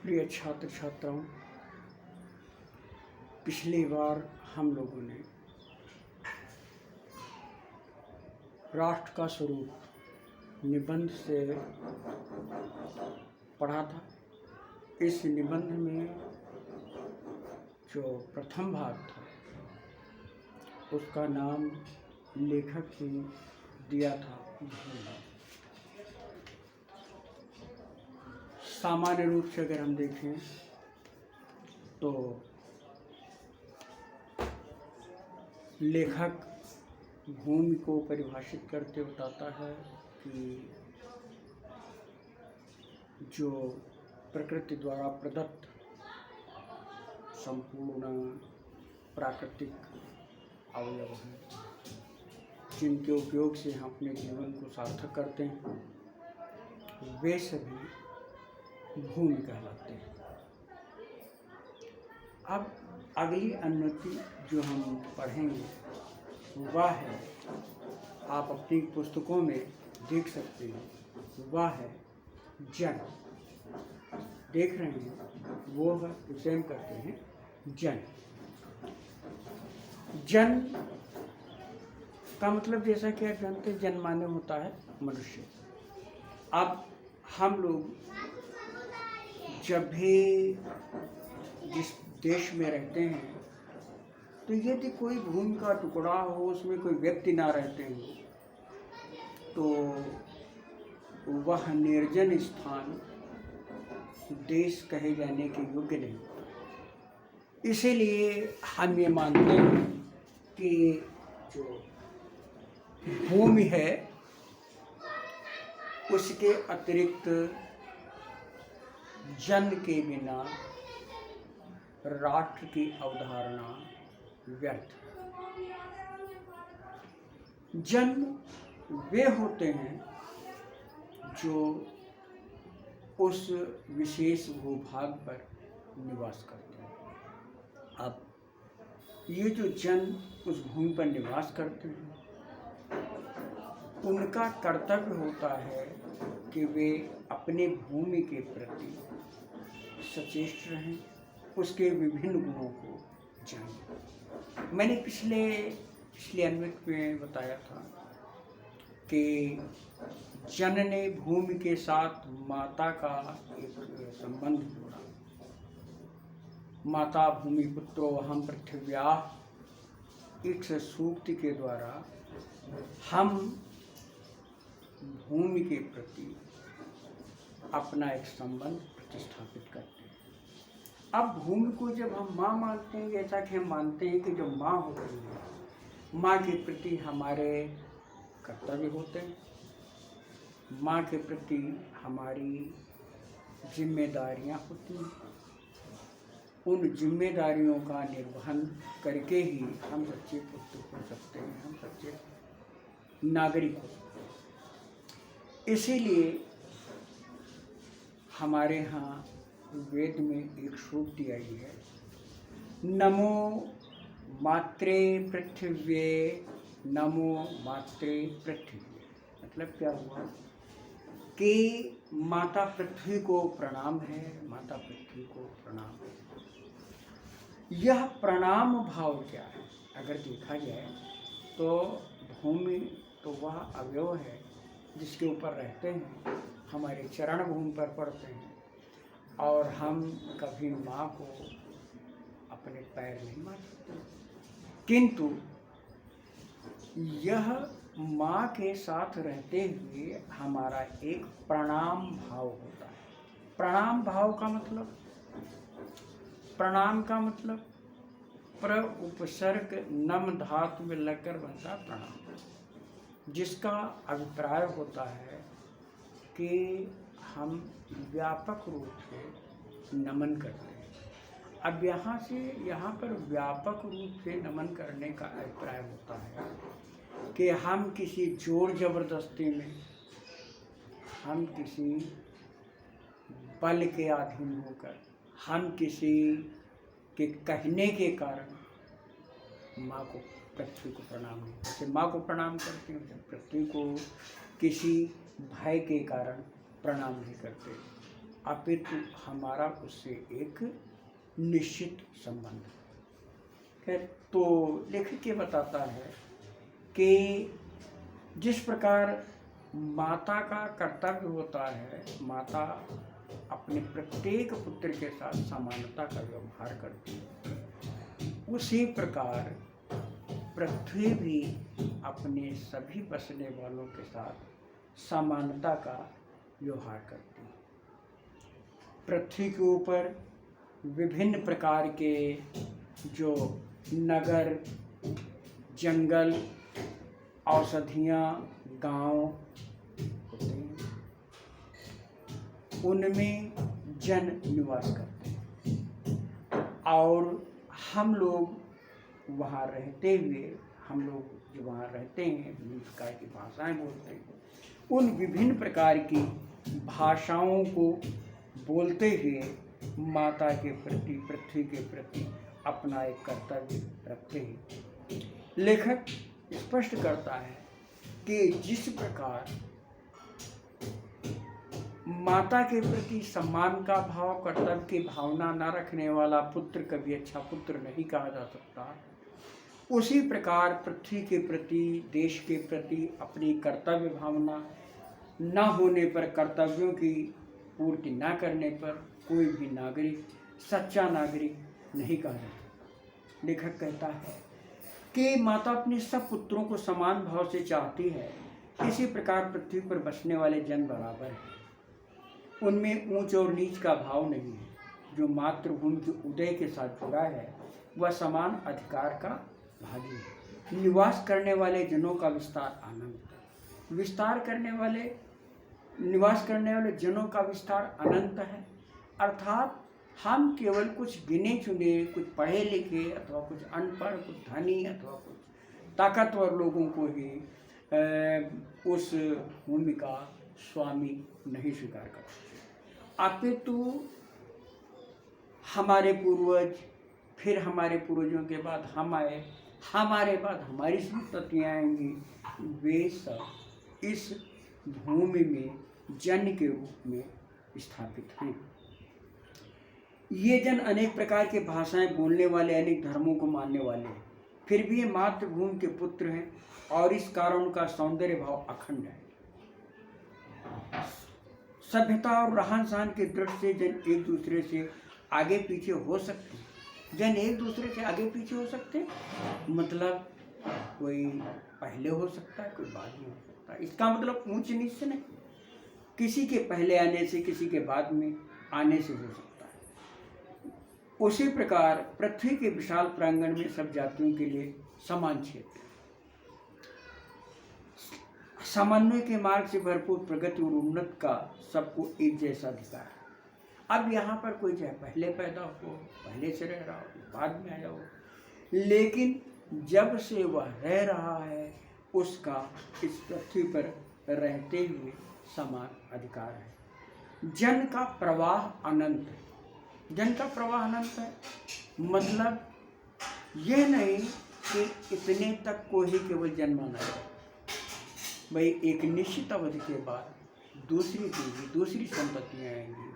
प्रिय छात्र छात्राओं, पिछली बार हम लोगों ने राष्ट्र का स्वरूप निबंध से पढ़ा था। इस निबंध में जो प्रथम भाग था उसका नाम लेखक ही दिया था भूमि। सामान्य रूप से अगर हम देखें तो लेखक भूमि को परिभाषित करते बताता है कि जो प्रकृति द्वारा प्रदत्त संपूर्ण प्राकृतिक अवयव हैं जिनके उपयोग से हम अपने जीवन को सार्थक करते हैं, वे सभी भूमि कहलाते हैं। अब अगली अनुमति जो हम पढ़ेंगे वह है, आप अपनी पुस्तकों में देख सकते हैं, वह है जन। देख रहे हैं, वो है उसे हम कहते हैं जन। जन का मतलब जैसा कि आप जानते हैं, जन माने होता है मनुष्य। अब हम लोग जब भी जिस देश में रहते हैं तो यदि कोई भूमि का टुकड़ा हो, उसमें कोई व्यक्ति ना रहते हो, तो वह निर्जन स्थान देश कहे जाने के योग्य नहीं। इसीलिए हम ये मानते हैं कि जो भूमि है उसके अतिरिक्त जन के बिना राष्ट्र की अवधारणा व्यर्थ है। जन वे होते हैं जो उस विशेष भूभाग पर निवास करते हैं। अब ये जो जन उस भूमि पर निवास करते हैं, उनका कर्तव्य होता है कि वे अपने भूमि के प्रति सचेत रहें, उसके विभिन्न गुणों को जानें। मैंने पिछले अन्वित में बताया था कि जन ने भूमि के साथ माता का एक संबंध जोड़ा। माता भूमि पुत्रो अहम पृथिव्याः, इस सूक्ति के द्वारा हम भूमि के प्रति अपना एक संबंध प्रतिस्थापित करते हैं। अब भूमि को जब हम माँ मानते हैं, जैसा कि हम मानते हैं कि जो माँ होती है, माँ के प्रति हमारे कर्तव्य होते हैं, माँ के प्रति हमारी जिम्मेदारियाँ होती हैं। उन जिम्मेदारियों का निर्वहन करके ही हम सच्चे पुत्र हो सकते हैं, हम सच्चे नागरिक हो सकते हैं। इसीलिए हमारे यहाँ वेद में एक सूक्ति आई है, नमो मात्रे पृथिव्ये, नमो मात्रे पृथिव्ये। मतलब क्या हुआ कि माता पृथ्वी को प्रणाम है, माता पृथ्वी को प्रणाम है। यह प्रणाम भाव क्या है? अगर देखा जाए तो भूमि तो वह अवयव है जिसके ऊपर रहते हैं, हमारे चरण भूमि पर पड़ते हैं, और हम कभी माँ को अपने पैर नहीं मारते, किंतु यह माँ के साथ रहते हुए हमारा एक प्रणाम भाव होता है। प्रणाम भाव का मतलब, प्रणाम का मतलब प्र उपसर्ग नम धातु में लगकर बनता प्रणाम, जिसका अभिप्राय होता है कि हम व्यापक रूप से नमन करते हैं। अब यहाँ पर व्यापक रूप से नमन करने का अभिप्राय होता है कि हम किसी जोर जबरदस्ती में, हम किसी बल के अधीन होकर, हम किसी के कहने के कारण माँ को, पृथ्वी को प्रणाम नहीं, जैसे माँ को प्रणाम करते हैं पृथ्वी को किसी भय के कारण प्रणाम नहीं करते। अपितु हमारा उससे एक निश्चित संबंध है। तो लेखक ये बताता है कि जिस प्रकार माता का कर्तव्य होता है, माता अपने प्रत्येक पुत्र के साथ समानता का व्यवहार करती है, उसी प्रकार पृथ्वी भी अपने सभी बसने वालों के साथ समानता का व्यवहार करती है। पृथ्वी के ऊपर विभिन्न प्रकार के जो नगर, जंगल, औषधियाँ, गांव होते हैं, उनमें जन निवास करते हैं और हम लोग वहाँ रहते हुए, हम लोग जो वहाँ रहते हैं विभिन्न प्रकार की भाषाएं बोलते हैं, उन विभिन्न प्रकार की भाषाओं को बोलते हुए माता के प्रति, पृथ्वी के प्रति अपना एक कर्तव्य रखते हैं। लेखक स्पष्ट करता है कि जिस प्रकार माता के प्रति सम्मान का भाव, कर्तव्य की भावना न रखने वाला पुत्र कभी अच्छा पुत्र नहीं कहा जा सकता, उसी प्रकार पृथ्वी के प्रति, देश के प्रति अपनी कर्तव्य भावना न होने पर, कर्तव्यों की पूर्ति न करने पर कोई भी नागरिक सच्चा नागरिक नहीं कहा जा सकता। लेखक कहता है कि माता अपने सब पुत्रों को समान भाव से चाहती है, इसी प्रकार पृथ्वी पर बसने वाले जन बराबर हैं, उनमें ऊंच और नीच का भाव नहीं है। जो मातृभूमि के उदय के साथ जुड़ा है वह समान अधिकार का भागी है। निवास करने वाले जनों का विस्तार अनंत है, निवास करने वाले जनों का विस्तार अनंत है। अर्थात हम केवल कुछ गिने चुने, कुछ पढ़े लिखे अथवा कुछ अनपढ़, कुछ धनी अथवा कुछ ताकतवर लोगों को ही उस भूमि का स्वामी नहीं स्वीकार करते। अपितु हमारे पूर्वज, फिर हमारे पूर्वजों के बाद हम आए, हमारे बाद हमारी संततियाँ आएंगी, वे सब इस भूमि में जन के रूप में स्थापित हैं। ये जन अनेक प्रकार के भाषाएं बोलने वाले, अनेक धर्मों को मानने वाले हैं, फिर भी ये मातृभूमि के पुत्र हैं और इस कारण उनका सौंदर्य भाव अखंड है। सभ्यता और रहन सहन की दृष्टि से जन एक दूसरे से आगे पीछे हो सकते हैं। जन एक दूसरे से आगे पीछे हो सकते हैं, मतलब कोई पहले हो सकता है, कोई बाद में हो सकता है। इसका मतलब ऊंच नीच से नहीं, किसी के पहले आने से, किसी के बाद में आने से हो सकता है। उसी प्रकार पृथ्वी के विशाल प्रांगण में सब जातियों के लिए समान क्षेत्र, समन्वय के मार्ग से भरपूर प्रगति और उन्नत का सबको एक जैसा अधिकार है। अब यहाँ पर कोई चाहे पहले पैदा हो, पहले से रह रहा हो, बाद में आया हो, लेकिन जब से वह रह रहा है उसका इस पृथ्वी पर रहते हुए समान अधिकार है। जन का प्रवाह अनंत है। जन का प्रवाह अनंत है मतलब यह नहीं कि इतने तक को ही केवल जन्माना है। भाई एक निश्चित अवधि के बाद दूसरी पीढ़ी, दूसरी संततियाँ आएंगी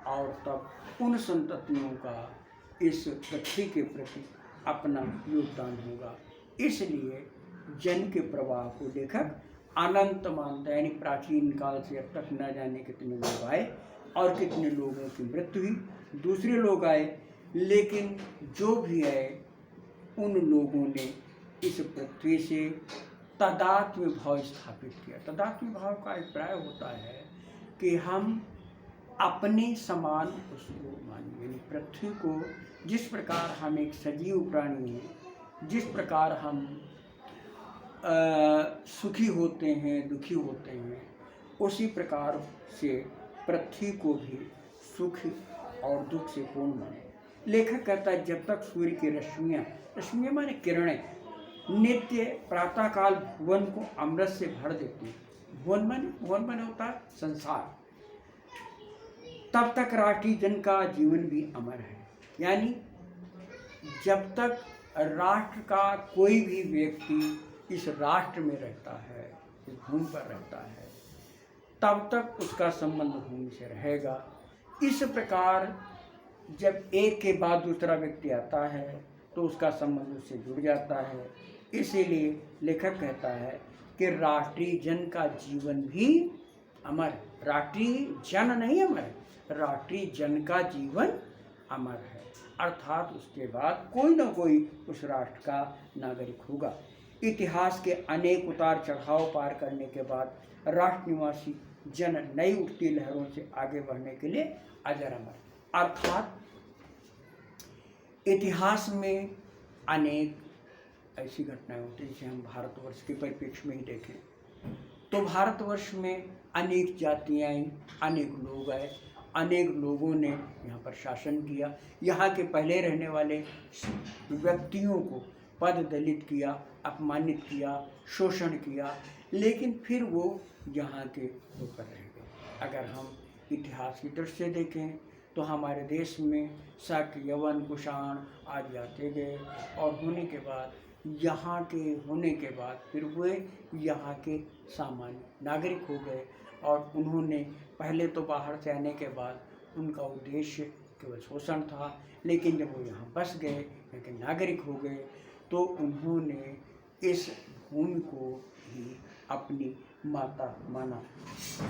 और तब उन संततियों का इस पृथ्वी के प्रति अपना योगदान होगा। इसलिए जन के प्रवाह को लेखक अनंत मानता है, यानी प्राचीन काल से अब तक न जाने कितने लोग आए और कितने लोगों की मृत्यु हुई, दूसरे लोग आए, लेकिन जो भी आए उन लोगों ने इस पृथ्वी से तादात्म्य भाव स्थापित किया। तादात्म्य भाव का अभिप्राय होता है कि हम अपने समान उसको मानिए, यानी पृथ्वी को जिस प्रकार हम एक सजीव प्राणी हैं, जिस प्रकार हम सुखी होते हैं, दुखी होते हैं, उसी प्रकार से पृथ्वी को भी सुख और दुख से पूर्ण माने। लेखक कहता है जब तक सूर्य की रश्मियाँ माने किरणें नित्य प्रातःकाल भुवन को अमृत से भर देती है। भुवन माने होता है संसार, तब तक राष्ट्रीय जन का जीवन भी अमर है। यानी जब तक राष्ट्र का कोई भी व्यक्ति इस राष्ट्र में रहता है, इस भूमि पर रहता है, तब तक उसका संबंध भूमि से रहेगा। इस प्रकार जब एक के बाद दूसरा व्यक्ति आता है तो उसका संबंध उससे जुड़ जाता है। इसीलिए लेखक कहता है कि राष्ट्रीय जन का जीवन भी अमर है। राष्ट्रीय जन नहीं अमर है, राष्ट्रीय जन का जीवन अमर है, अर्थात उसके बाद कोई ना कोई उस राष्ट्र का नागरिक होगा। इतिहास के अनेक उतार चढ़ाव पार करने के बाद राष्ट्र निवासी जन नई उठती लहरों से आगे बढ़ने के लिए अजर अमर, अर्थात इतिहास में अनेक ऐसी घटनाएं होती हैं। जैसे हम भारतवर्ष के परिप्रेक्ष्य में ही देखें तो भारतवर्ष में अनेक जातियाँ आई, अनेक लोग आए, अनेक लोगों ने यहाँ पर शासन किया। यहाँ के पहले रहने वाले व्यक्तियों को पद दलित किया, अपमानित किया, शोषण किया, लेकिन फिर वो यहाँ के ऊपर रह गए। अगर हम इतिहास की दृष्टि से देखें तो हमारे देश में शक, यवन, कुषाण आदि आते गए और होने के बाद यहाँ के होने के बाद फिर वे यहाँ के सामान्य नागरिक हो गए। और उन्होंने पहले तो बाहर से आने के बाद उनका उद्देश्य केवल शोषण था, लेकिन जब वो यहाँ बस गए, यहाँ के नागरिक हो गए, तो उन्होंने इस भूमि को ही अपनी माता माना।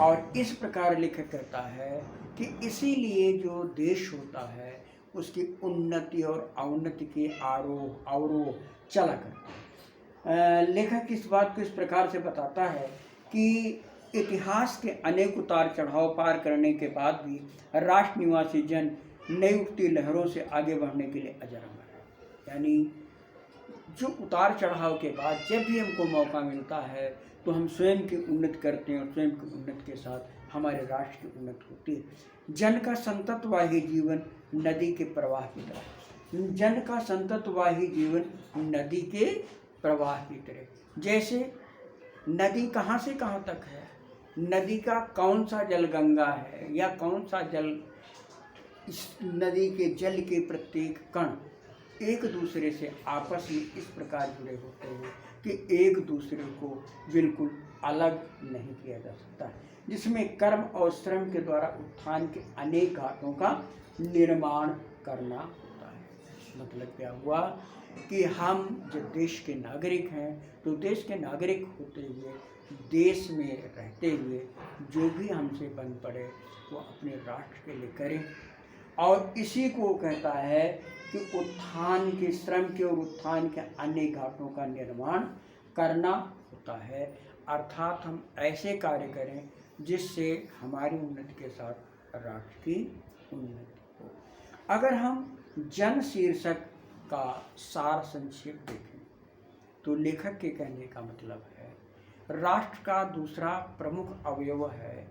और इस प्रकार लेखक कहता है कि इसीलिए जो देश होता है उसकी उन्नति और अवनति के आरोह अवरोह चला करता है। लेखक इस बात को इस प्रकार से बताता है कि इतिहास के अनेक उतार चढ़ाव पार करने के बाद भी राष्ट्र निवासी जन नई उठती लहरों से आगे बढ़ने के लिए अजर अमर है। यानी जो उतार चढ़ाव के बाद जब भी हमको मौका मिलता है तो हम स्वयं की उन्नति करते हैं और स्वयं की उन्नति के साथ हमारे राष्ट्र की उन्नति होती है। जन का संततवाही जीवन नदी के प्रवाह की तरह, जन का संततवाही जीवन नदी के प्रवाह की तरह। जैसे नदी कहाँ से कहाँ तक है, नदी का कौन सा जल गंगा है या कौन सा जल, इस नदी के जल के प्रत्येक कण एक दूसरे से आपस में इस प्रकार जुड़े होते हैं कि एक दूसरे को बिल्कुल अलग नहीं किया जा सकता, जिसमें कर्म और श्रम के द्वारा उत्थान के अनेक घाटों का निर्माण करना होता है। मतलब क्या हुआ कि हम जब देश के नागरिक हैं तो देश के नागरिक होते हुए देश में रहते हुए जो भी हमसे बन पड़े वो अपने राष्ट्र के लिए करें। और इसी को कहता है कि उत्थान के, श्रम के और उत्थान के अन्य घाटों का निर्माण करना होता है, अर्थात हम ऐसे कार्य करें जिससे हमारी उन्नति के साथ राष्ट्र की उन्नति हो। अगर हम जन शीर्षक का सार संक्षेप देखें तो लेखक के कहने का मतलब है राष्ट्र का दूसरा प्रमुख अवयव है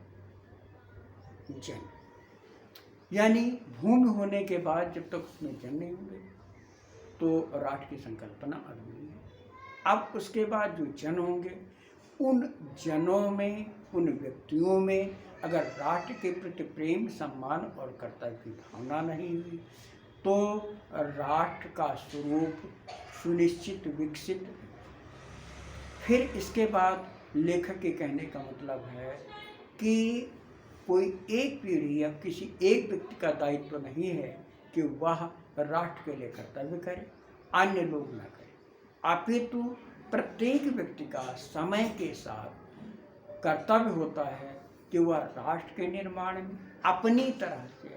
जन, यानी भूमि होने के बाद जब तक उसमें जन नहीं होंगे तो राष्ट्र की संकल्पना अधूरी है। अब उसके बाद जो जन होंगे उन जनों में, उन व्यक्तियों में अगर राष्ट्र के प्रति प्रेम, सम्मान और कर्तव्य की भावना नहीं हुई तो राष्ट्र का स्वरूप सुनिश्चित विकसित। फिर इसके बाद लेखक के कहने का मतलब है कि कोई एक पीढ़ी या किसी एक व्यक्ति का दायित्व नहीं है कि वह राष्ट्र के लिए कर्तव्य करे, अन्य लोग न करें, अपितु प्रत्येक व्यक्ति का समय के साथ कर्तव्य होता है कि वह राष्ट्र के निर्माण में अपनी तरह से,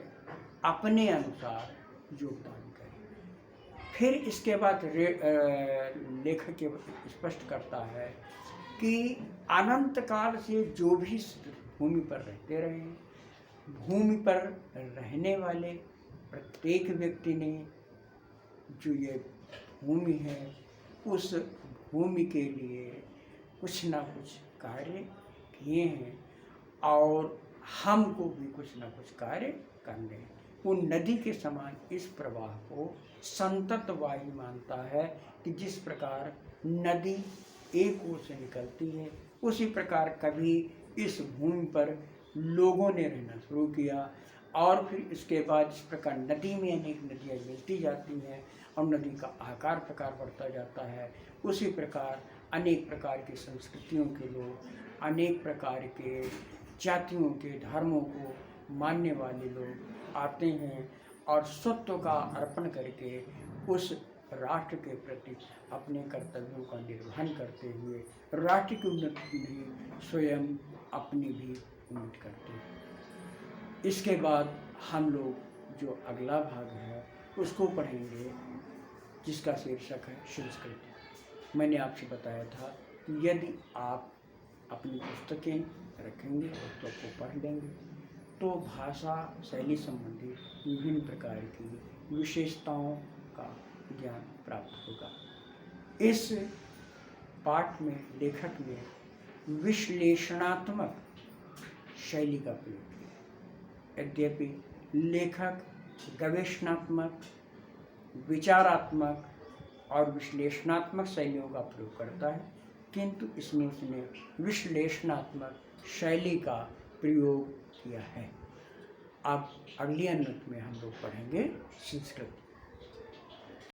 अपने अनुसार योगदान करे। फिर इसके बाद लेखक स्पष्ट करता है कि अनंत काल से जो भी भूमि पर रहते रहे, भूमि पर रहने वाले प्रत्येक व्यक्ति ने जो ये भूमि है उस भूमि के लिए कुछ ना कुछ कार्य किए हैं और हमको भी कुछ ना कुछ कार्य करने हैं। वो नदी के समान इस प्रवाह को संततवाही मानता है कि जिस प्रकार नदी एक ओर से निकलती है उसी प्रकार कभी इस भूमि पर लोगों ने रहना शुरू किया और फिर इसके बाद इस प्रकार नदी में अनेक नदियाँ मिलती जाती हैं और नदी का आकार प्रकार बढ़ता जाता है। उसी प्रकार अनेक प्रकार की संस्कृतियों के लोग, अनेक प्रकार के जातियों के धर्मों को मानने वाले लोग आते हैं और स्वत्व का अर्पण करके उस राष्ट्र के प्रति अपने कर्तव्यों का निर्वहन करते हुए राष्ट्र की उन्नति में स्वयं अपनी भी उन्नति करते हैं। इसके बाद हम लोग जो अगला भाग है उसको पढ़ेंगे, जिसका शीर्षक है संस्कृति। मैंने आपसे बताया था कि यदि आप अपनी पुस्तकें रखेंगे, पुस्तक को पढ़ लेंगे, तो भाषा शैली संबंधी विभिन्न प्रकार की विशेषताओं का ज्ञान प्राप्त होगा। इस पाठ में लेखक ने विश्लेषणात्मक शैली का प्रयोग किया। यद्यपि लेखक गवेषणात्मक, विचारात्मक और विश्लेषणात्मक शैलियों का प्रयोग करता है, किंतु इसमें उसने विश्लेषणात्मक शैली का प्रयोग किया है। अब अगली यूनिट में हम लोग पढ़ेंगे संस्कृत।